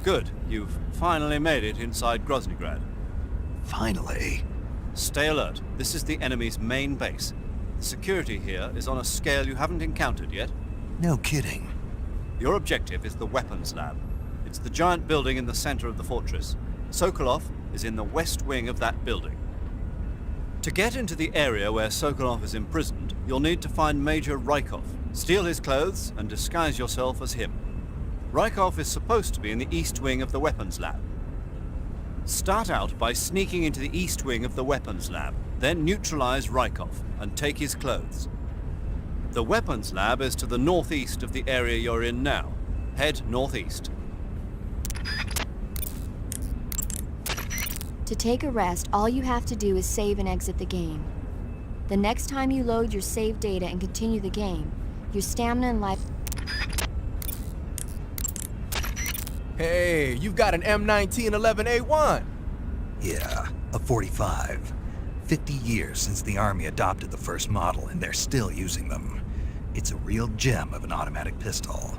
Good. You've finally made it inside Groznygrad. Finally. Stay alert. This is the enemy's main base. The security here is on a scale you haven't encountered yet. No kidding. Your objective is the weapons lab. It's the giant building in the center of the fortress. Sokolov is in the west wing of that building. To get into the area where Sokolov is imprisoned, you'll need to find Major Rykov, steal his clothes, and disguise yourself as him. Rykov is supposed to be in the east wing of the weapons lab. Start out by sneaking into the east wing of the weapons lab, then neutralize Rykov and take his clothes. The weapons lab is to the northeast of the area you're in now. Head northeast. To take a rest, all you have to do is save and exit the game. The next time you load your save data and continue the game, your stamina and life... Hey, you've got an M1911A1! Yeah, a 45. 50 years since the Army adopted the first model, and they're still using them. It's a real gem of an automatic pistol.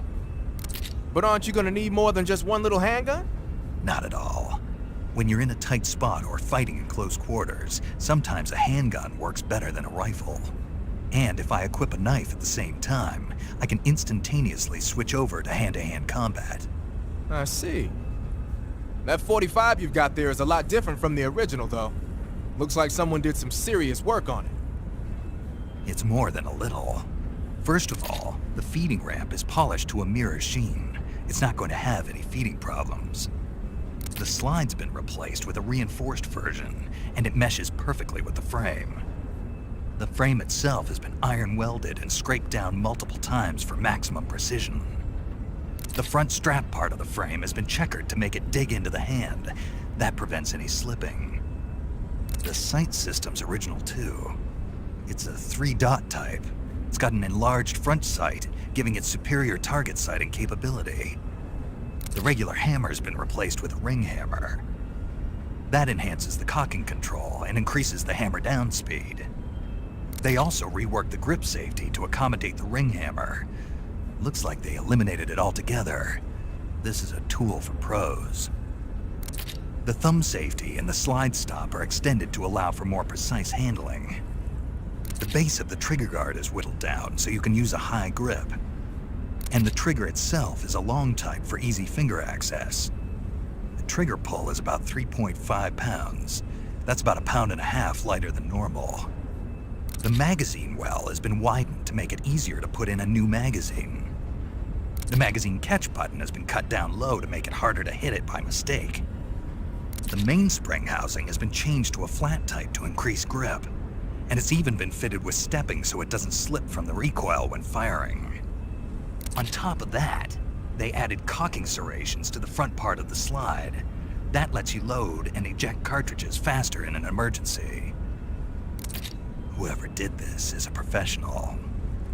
But aren't you gonna need more than just one little handgun? Not at all. When you're in a tight spot or fighting in close quarters, sometimes a handgun works better than a rifle. And if I equip a knife at the same time, I can instantaneously switch over to hand-to-hand combat. I see. That 45 you've got there is a lot different from the original, though. Looks like someone did some serious work on it. It's more than a little. First of all, the feeding ramp is polished to a mirror sheen. It's not going to have any feeding problems. The slide's been replaced with a reinforced version, and it meshes perfectly with the frame. The frame itself has been iron welded and scraped down multiple times for maximum precision. The front strap part of the frame has been checkered to make it dig into the hand. That prevents any slipping. The sight system's original too. It's a 3-dot type. It's got an enlarged front sight, giving it superior target sighting capability. The regular hammer's been replaced with a ring hammer. That enhances the cocking control and increases the hammer down speed. They also reworked the grip safety to accommodate the ring hammer. Looks like they eliminated it altogether. This is a tool for pros. The thumb safety and the slide stop are extended to allow for more precise handling. The base of the trigger guard is whittled down so you can use a high grip. And the trigger itself is a long type for easy finger access. The trigger pull is about 3.5 pounds. That's about 1.5 pounds lighter than normal. The magazine well has been widened to make it easier to put in a new magazine. The magazine catch button has been cut down low to make it harder to hit it by mistake. The mainspring housing has been changed to a flat type to increase grip. And it's even been fitted with stepping so it doesn't slip from the recoil when firing. On top of that, they added cocking serrations to the front part of the slide. That lets you load and eject cartridges faster in an emergency. Whoever did this is a professional.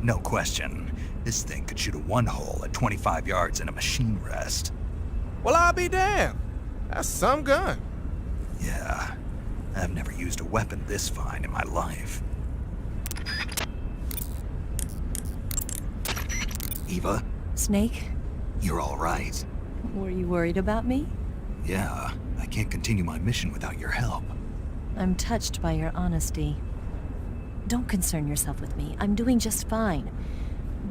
No question, this thing could shoot a one-hole at 25 yards in a machine rest. Well, I'll be damned. That's some gun. Yeah, I've never used a weapon this fine in my life. Eva? Snake? You're all right. Were you worried about me? Yeah, I can't continue my mission without your help. I'm touched by your honesty. Don't concern yourself with me. I'm doing just fine.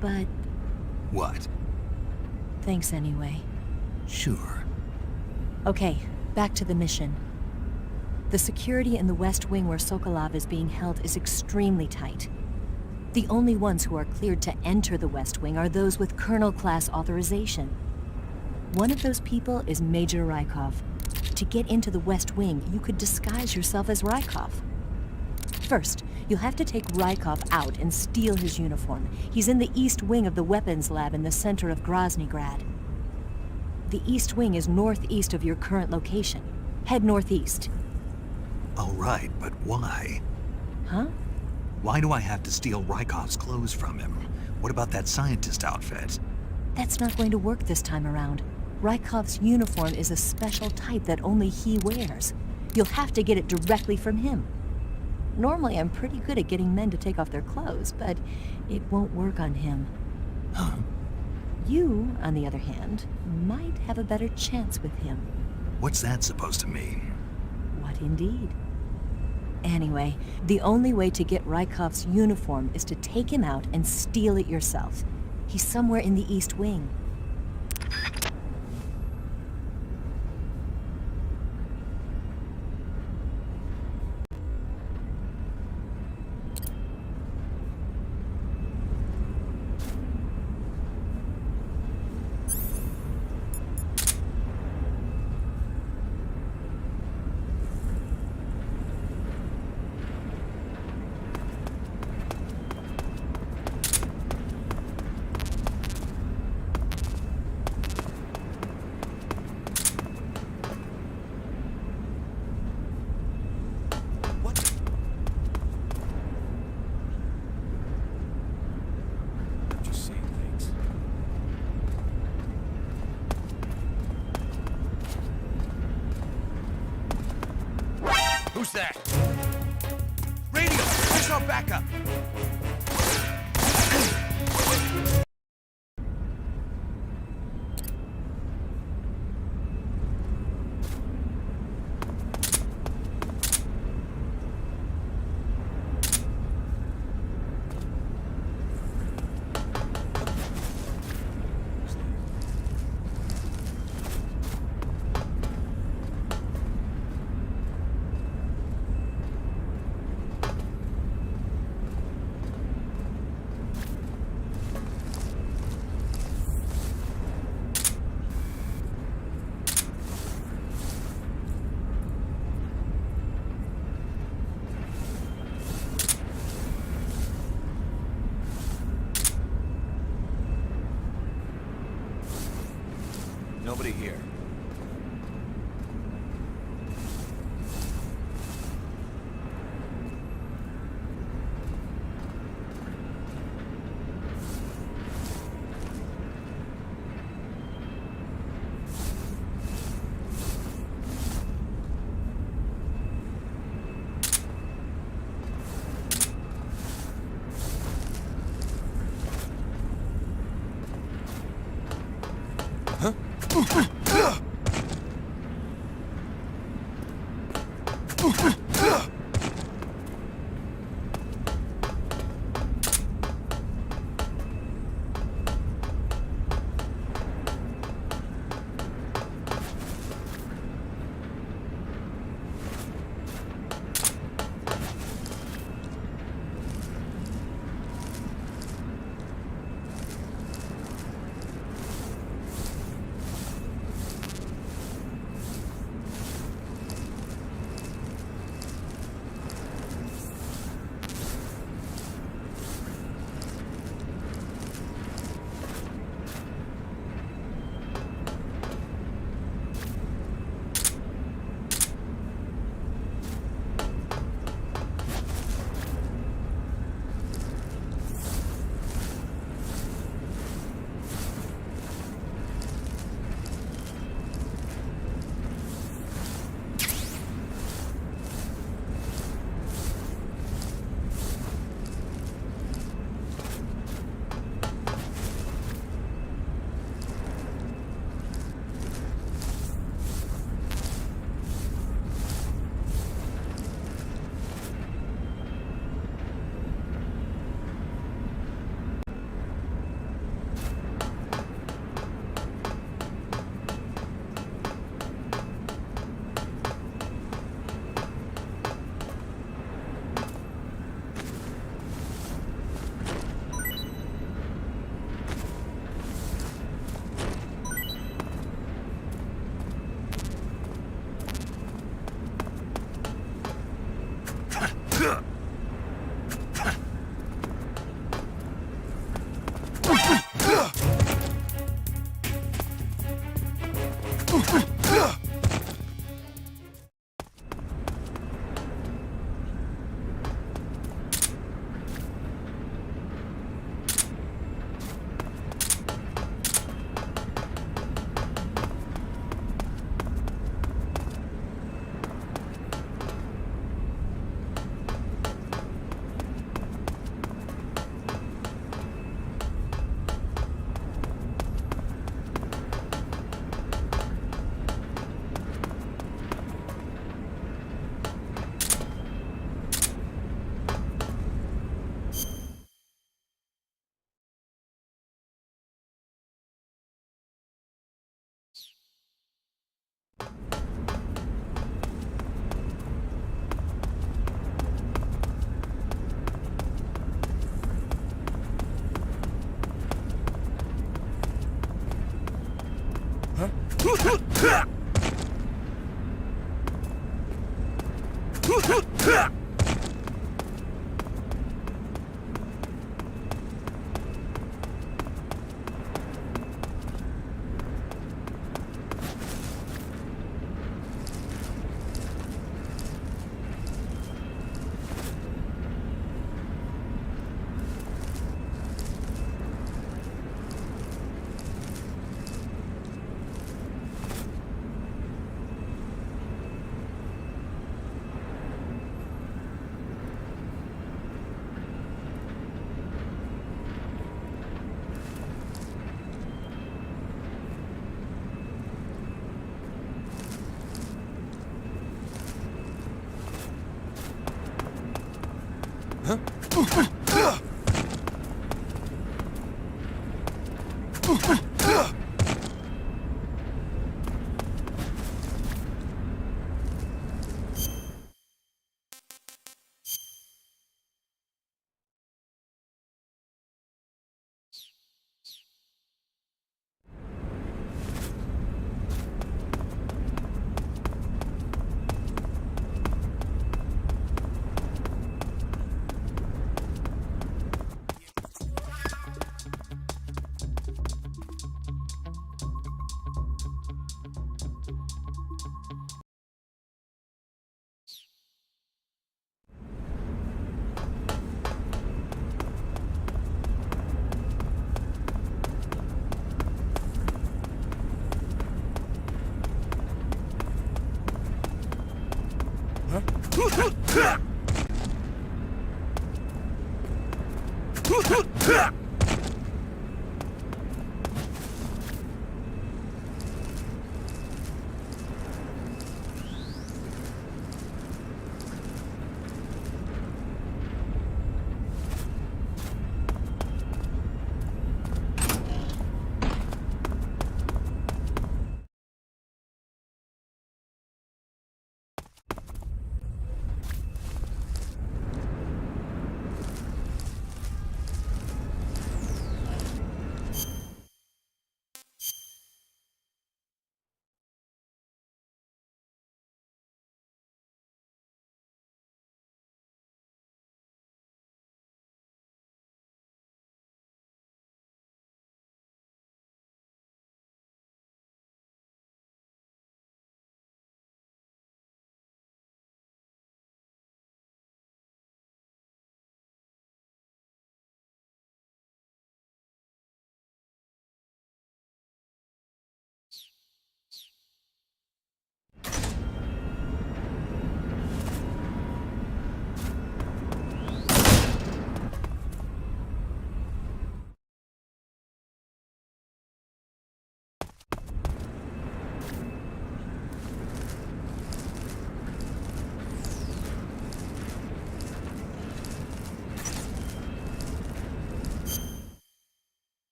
But... What? Thanks anyway. Sure. Okay, back to the mission. The security in the West Wing where Sokolov is being held is extremely tight. The only ones who are cleared to enter the West Wing are those with Colonel-class authorization. One of those people is Major Rykov. To get into the West Wing, you could disguise yourself as Rykov. First, you'll have to take Rykov out and steal his uniform. He's in the East Wing of the weapons lab in the center of Groznygrad. The East Wing is northeast of your current location. Head northeast. All right, but why? Huh? Why do I have to steal Rykov's clothes from him? What about that scientist outfit? That's not going to work this time around. Rykov's uniform is a special type that only he wears. You'll have to get it directly from him. Normally, I'm pretty good at getting men to take off their clothes, but it won't work on him. Huh? You, on the other hand, might have a better chance with him. What's that supposed to mean? What indeed? Anyway, the only way to get Rykov's uniform is to take him out and steal it yourself. He's somewhere in the East Wing. Just seeing things. Who's that? Radio! Where's our backup? Nobody here.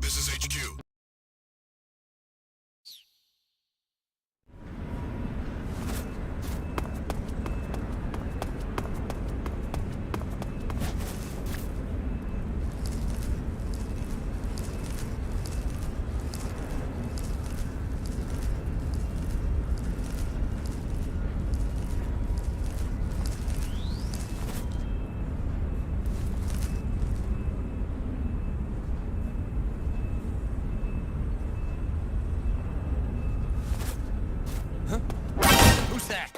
This is HQ. Who's that?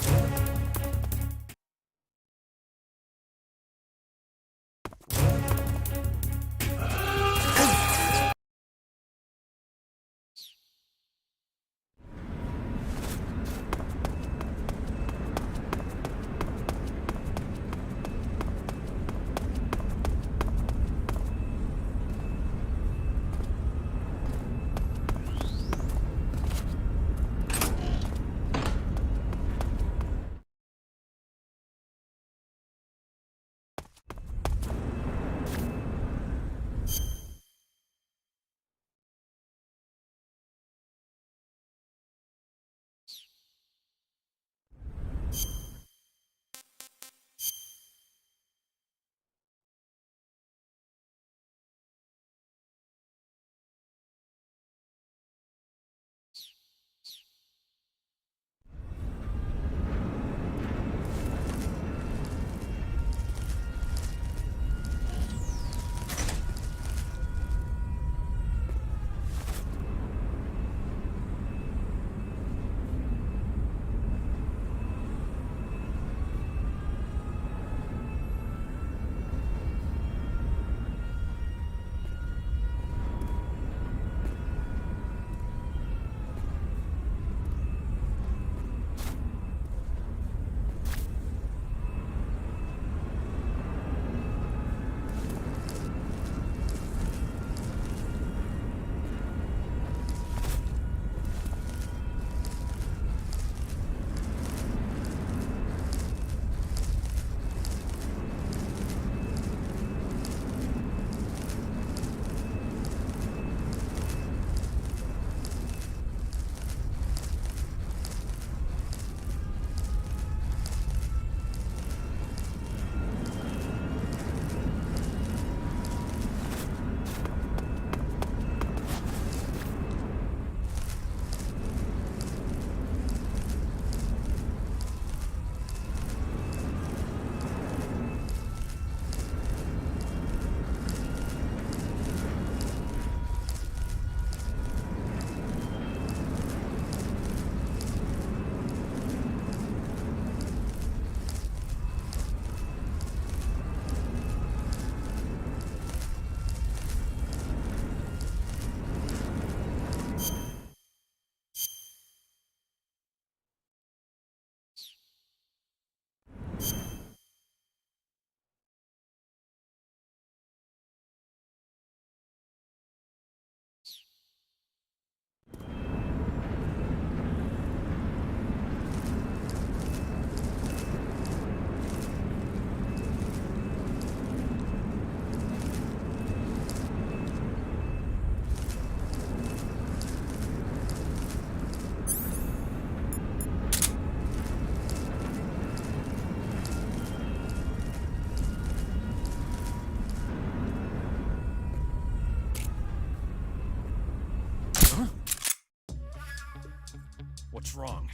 What's wrong?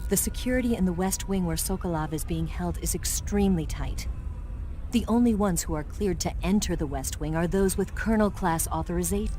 The security in the West Wing where Sokolov is being held is extremely tight. The only ones who are cleared to enter the West Wing are those with Colonel-class authorization.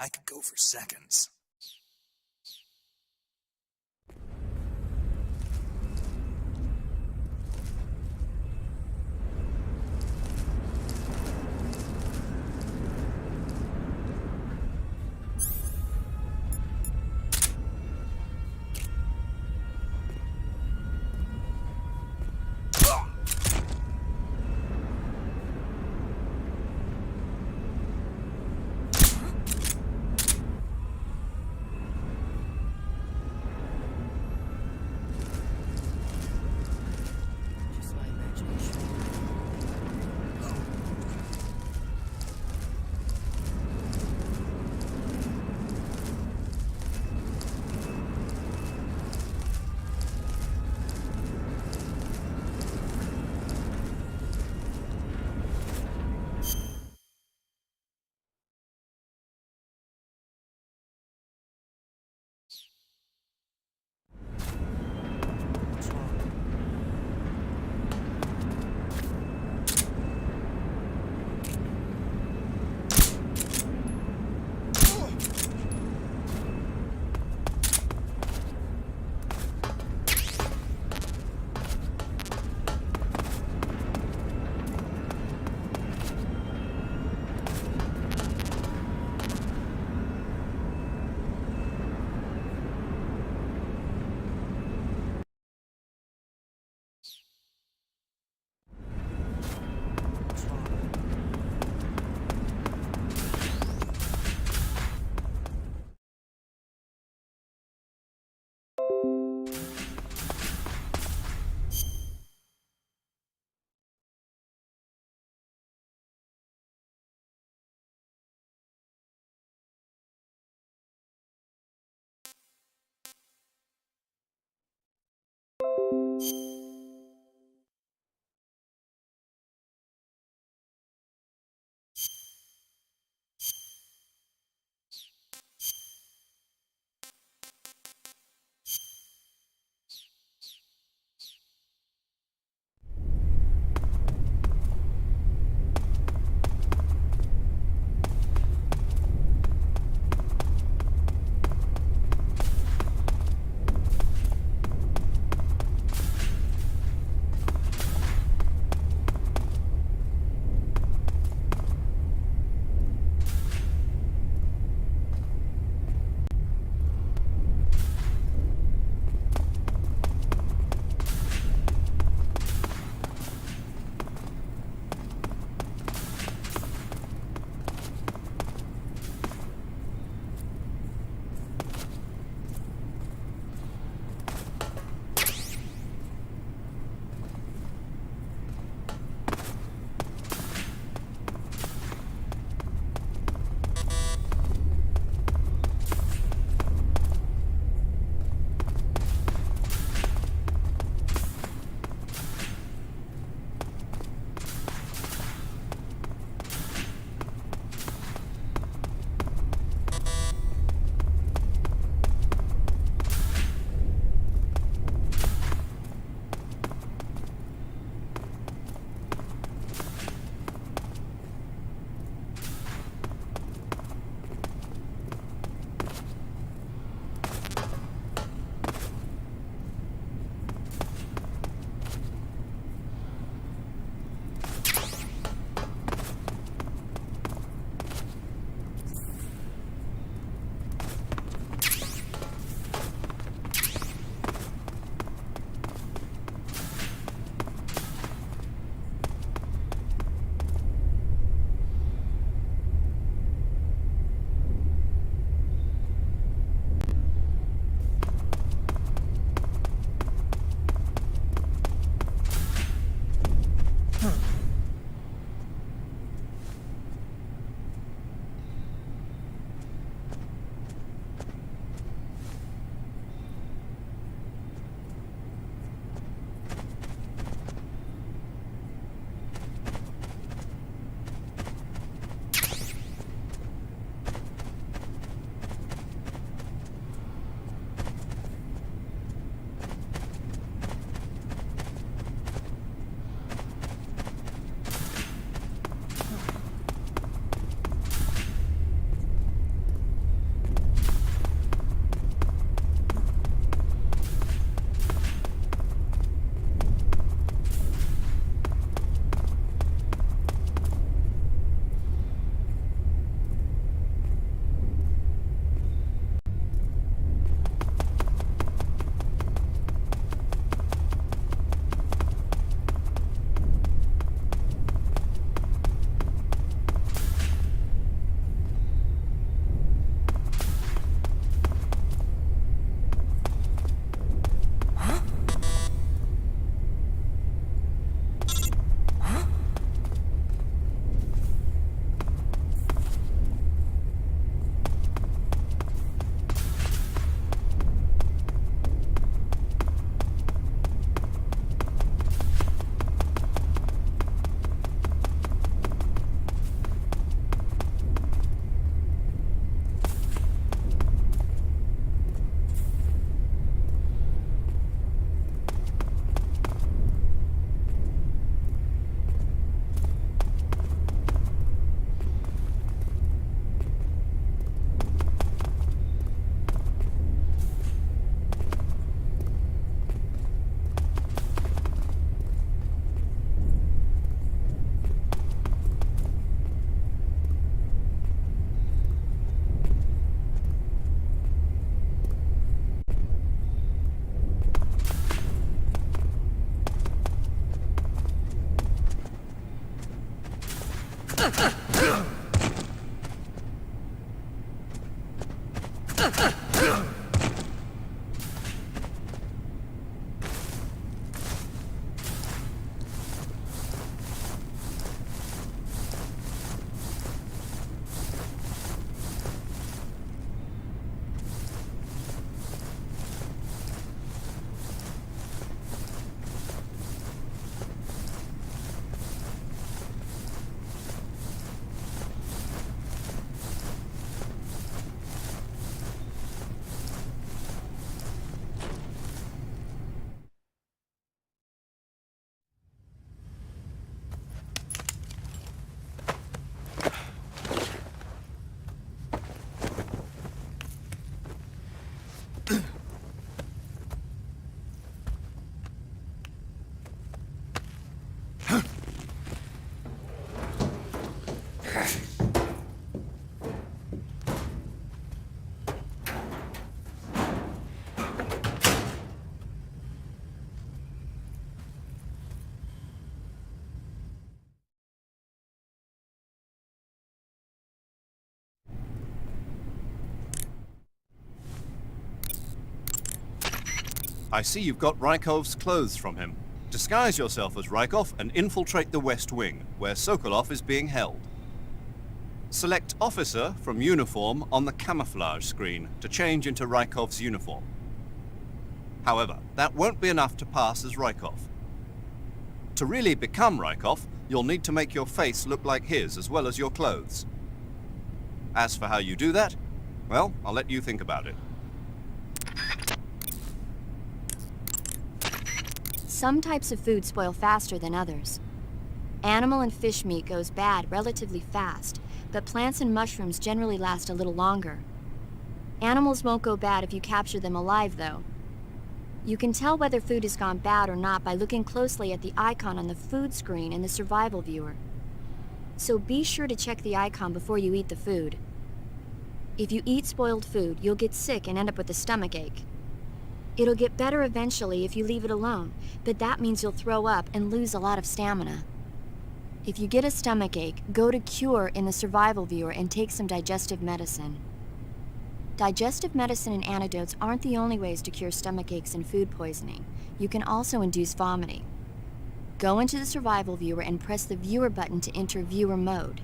I could go for seconds. I see you've got Rykov's clothes from him. Disguise yourself as Rykov and infiltrate the West Wing, where Sokolov is being held. Select Officer from Uniform on the camouflage screen to change into Rykov's uniform. However, that won't be enough to pass as Rykov. To really become Rykov, you'll need to make your face look like his as well as your clothes. As for how you do that, well, I'll let you think about it. Some types of food spoil faster than others. Animal and fish meat goes bad relatively fast, but plants and mushrooms generally last a little longer. Animals won't go bad if you capture them alive, though. You can tell whether food has gone bad or not by looking closely at the icon on the food screen in the survival viewer. So be sure to check the icon before you eat the food. If you eat spoiled food, you'll get sick and end up with a stomachache. It'll get better eventually if you leave it alone, but that means you'll throw up and lose a lot of stamina. If you get a stomachache, go to Cure in the survival viewer and take some digestive medicine. Digestive medicine and antidotes aren't the only ways to cure stomachaches and food poisoning. You can also induce vomiting. Go into the survival viewer and press the viewer button to enter viewer mode.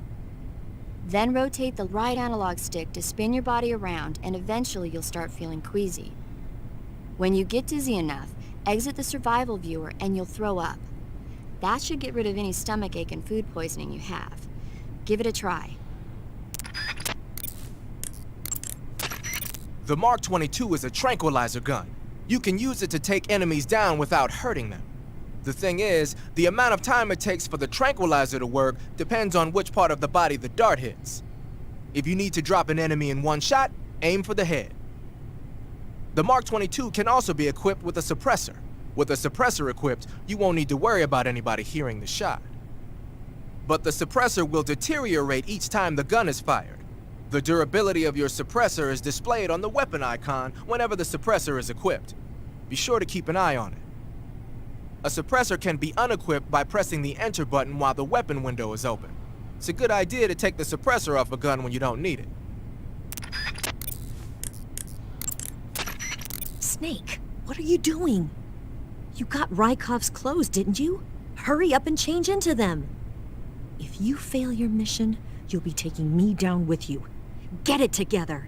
Then rotate the right analog stick to spin your body around, and eventually you'll start feeling queasy. When you get dizzy enough, exit the survival viewer and you'll throw up. That should get rid of any stomachache and food poisoning you have. Give it a try. The Mark 22 is a tranquilizer gun. You can use it to take enemies down without hurting them. The thing is, the amount of time it takes for the tranquilizer to work depends on which part of the body the dart hits. If you need to drop an enemy in one shot, aim for the head. The Mark 22 can also be equipped with a suppressor. With a suppressor equipped, you won't need to worry about anybody hearing the shot. But the suppressor will deteriorate each time the gun is fired. The durability of your suppressor is displayed on the weapon icon whenever the suppressor is equipped. Be sure to keep an eye on it. A suppressor can be unequipped by pressing the enter button while the weapon window is open. It's a good idea to take the suppressor off a gun when you don't need it. Snake, what are you doing? You got Rykov's clothes, didn't you? Hurry up and change into them. If you fail your mission, you'll be taking me down with you. Get it together.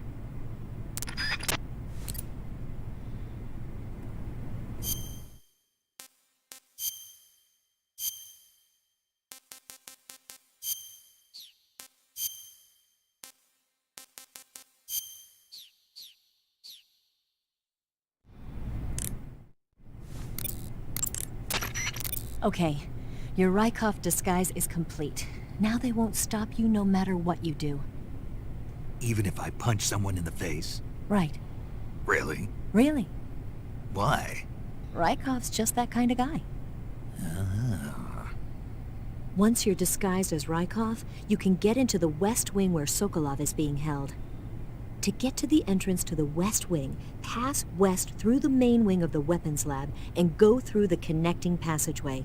Okay, your Rykov disguise is complete. Now they won't stop you no matter what you do. Even if I punch someone in the face? Right. Really? Really. Why? Rykov's just that kind of guy. Ah. Once you're disguised as Rykov, you can get into the West Wing where Sokolov is being held. To get to the entrance to the West Wing, pass west through the main wing of the weapons lab and go through the connecting passageway.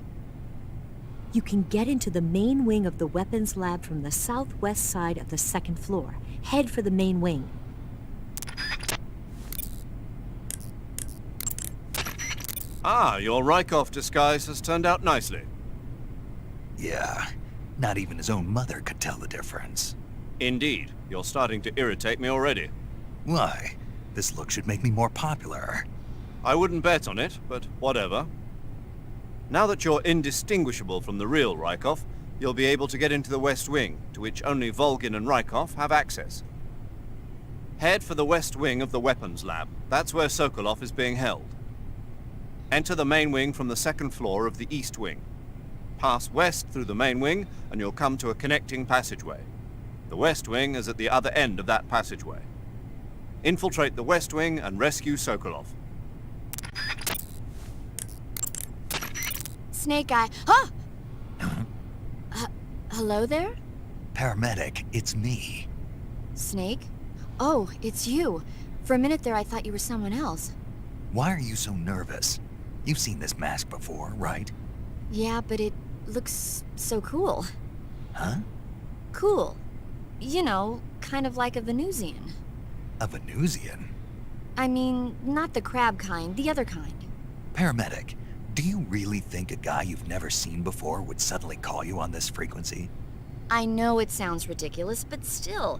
You can get into the main wing of the weapons lab from the southwest side of the second floor. Head for the main wing. Ah, your Rykov disguise has turned out nicely. Yeah, not even his own mother could tell the difference. Indeed, you're starting to irritate me already. Why? This look should make me more popular. I wouldn't bet on it, but whatever. Now that you're indistinguishable from the real Rykov, you'll be able to get into the West Wing, to which only Volgin and Rykov have access. Head for the West Wing of the weapons lab. That's where Sokolov is being held. Enter the main wing from the second floor of the East Wing. Pass west through the main wing, and you'll come to a connecting passageway. The West Wing is at the other end of that passageway. Infiltrate the West Wing and rescue Sokolov. Snake Eye. Huh? Hello there? Paramedic, it's me. Snake? Oh, it's you. For a minute there, I thought you were someone else. Why are you so nervous? You've seen this mask before, right? Yeah, but it looks so cool. Huh? Cool. You know, kind of like a Venusian. A Venusian? I mean, not the crab kind, the other kind. Paramedic, do you really think a guy you've never seen before would suddenly call you on this frequency? I know it sounds ridiculous, but still.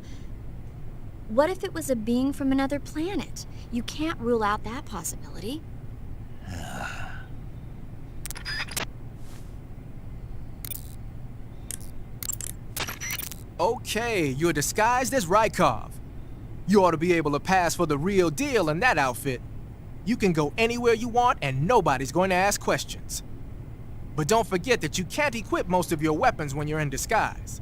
What if it was a being from another planet? You can't rule out that possibility. Okay, you're disguised as Rykov. You ought to be able to pass for the real deal in that outfit. You can go anywhere you want and nobody's going to ask questions. But don't forget that you can't equip most of your weapons when you're in disguise.